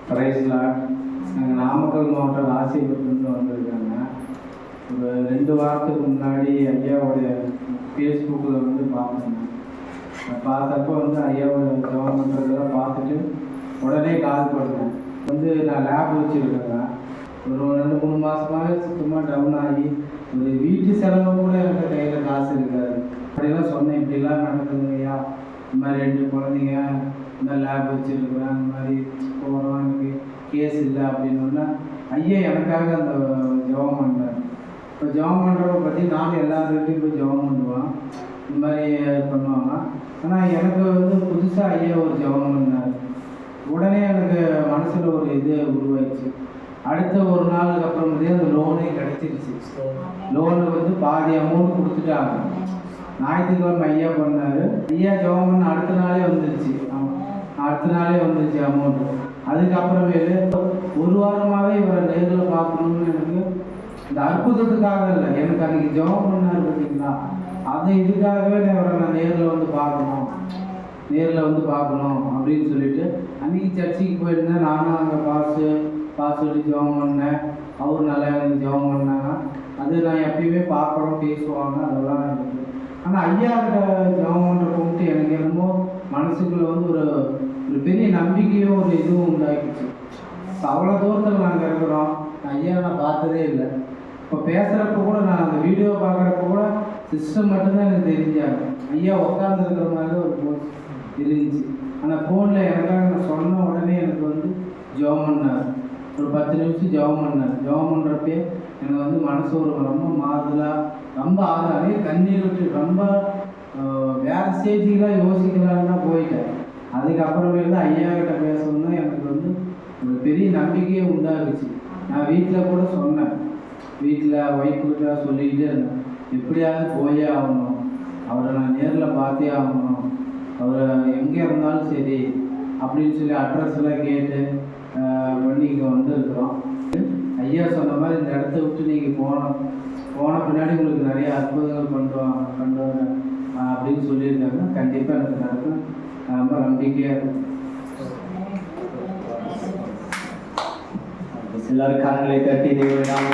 பிரைஸ்லாம் நாங்கள் நாமக்கல் மாவட்டம் ராசிபுரத்துலேருந்து வந்திருக்காங்க. ஒரு 2 வாரத்துக்கு முன்னாடி ஐயாவுடைய ஃபேஸ்புக்கில் வந்து பார்த்தேங்க. பார்த்தப்போ வந்து ஐயாவோட ஜெபம் பண்ணுறதெல்லாம் பார்த்துட்டு உடனே கால் பண்ணேன். நான் லேப் வச்சுருக்கேங்க. ஒரு 2-3 மாதமாக சுத்தமாக டவுன் ஆகி ஒரு வீட்டு செலவு கூட எனக்கு கையில் காசு இருக்காது. அப்படிலாம் சொன்னேன், இப்படிலாம் நடக்குதுங்க ஐயா, இந்த மாதிரி 2 குழந்தைங்க இந்த லேப் வச்சுருக்குறேன், அந்த மாதிரி போகிறோம், எனக்கு கேஸ் இல்லை அப்படின்னா ஐயா எனக்காக அந்த ஜெபம் பண்ணார். இப்போ ஜெபம் பண்ணுறவங்க பற்றி நானும் எல்லாருக்கிட்டையும் போய் ஜெபம் பண்ணுவேன், இந்த மாதிரி பண்ணுவாங்க. ஆனால் எனக்கு புதுசாக ஐயா ஒரு ஜெபம் பண்ணார். உடனே எனக்கு மனசில் ஒரு இது உருவாயிடுச்சு. அடுத்த ஒரு நாளுக்கு அப்புறமேலே அந்த லோனே கிடச்சிருச்சு. லோனு பாதி அமௌண்ட் கொடுத்துட்டாங்க. ஞாயிற்றுக்கிழமை ஐயா பண்ணார். ஐயா ஜெபம் பண்ண அடுத்த நாளே வந்துருச்சு. அமௌண்ட்டு. அதுக்கப்புறமேலு ஒரு வாரமாகவே இவரை நேரில் பார்க்கணும்னு எனக்கு, இந்த அற்புதத்துக்காக இல்லை, எனக்கு அன்றைக்கி ஜெபம் பண்ணார் பார்த்தீங்களா, அதை இதுக்காகவே நான் நேரில் வந்து பார்க்கணும் அப்படின்னு சொல்லிட்டு அன்றைக்கி சர்ச்சுக்கு போயிருந்தேன். நானும் அங்கே பாஸ் ஜெபம் பண்ணேன். அவரும் நல்லா எனக்கு ஜெபம் பண்ணாங்க. அது நான் எப்பயுமே பார்க்குறோம், பேசுவாங்க, அதெல்லாம் இருக்குது. ஆனால் ஐயாக்கிட்ட ஜெபம் பண்ணுறப்ப எனக்கு என்னமோ மனசுக்குள்ளே ஒரு பெரிய நம்பிக்கையும் ஒரு இதுவும் உண்டாக்கிச்சு. அவ்வளோ தூரத்தில் நாங்கள் இருக்கிறோம். ஐயா நான் பார்த்ததே இல்லை. இப்போ பேசுகிறப்ப கூட, நான் அந்த வீடியோ பார்க்குறப்ப கூட சிஸ்டம் மட்டும்தான் எனக்கு தெரிஞ்சாங்க. ஐயா உட்காந்துருக்கிற மாதிரி ஒரு போஸ் இருந்துச்சு. ஆனால் ஃபோனில் எனக்காக நான் சொன்ன உடனே எனக்கு ஜெபம் பண்ணார். ஒரு 10 நிமிஷம் ஜெபம் பண்ணார். ஜெபம் பண்ணுறப்பே எனக்கு மனசு ரொம்ப மாறுதலாக, ரொம்ப ஆதாரே கண்ணீர் விட்டு, ரொம்ப வேறு ஸ்டேஜுக்கெலாம் யோசிக்கலான்னா போயிட்டேன். அதுக்கப்புறமேல ஐயா கிட்ட பேசணும்னா எனக்கு ஒரு பெரிய நம்பிக்கையே உண்டாகுச்சு. நான் வீட்டில் கூட சொன்னேன், வீட்டில் ஒய்ஃபுக்கிட்ட சொல்லிக்கிட்டே இருந்தேன், எப்படியாவது போயே ஆகணும், அவரை நான் நேரில் பார்த்தே ஆகணும், அவரை எங்கே இருந்தாலும் சரி அப்படின்னு சொல்லி அட்ரஸ்லாம் கேட்டு பண்ணி இங்கே வந்துருக்குறோம். ஐயா சொன்ன மாதிரி இந்த இடத்த விட்டு நீங்கள் போன பின்னாடி உங்களுக்கு நிறைய அற்புதங்கள் பண்ணுவாங்க அப்படின்னு சொல்லியிருக்காங்க. கண்டிப்பாக எனக்கு நடக்கும், ரொம்ப நம்பிக்கையாக இருக்கும். எல்லாரும் கரங்களை தட்டி தேவனாக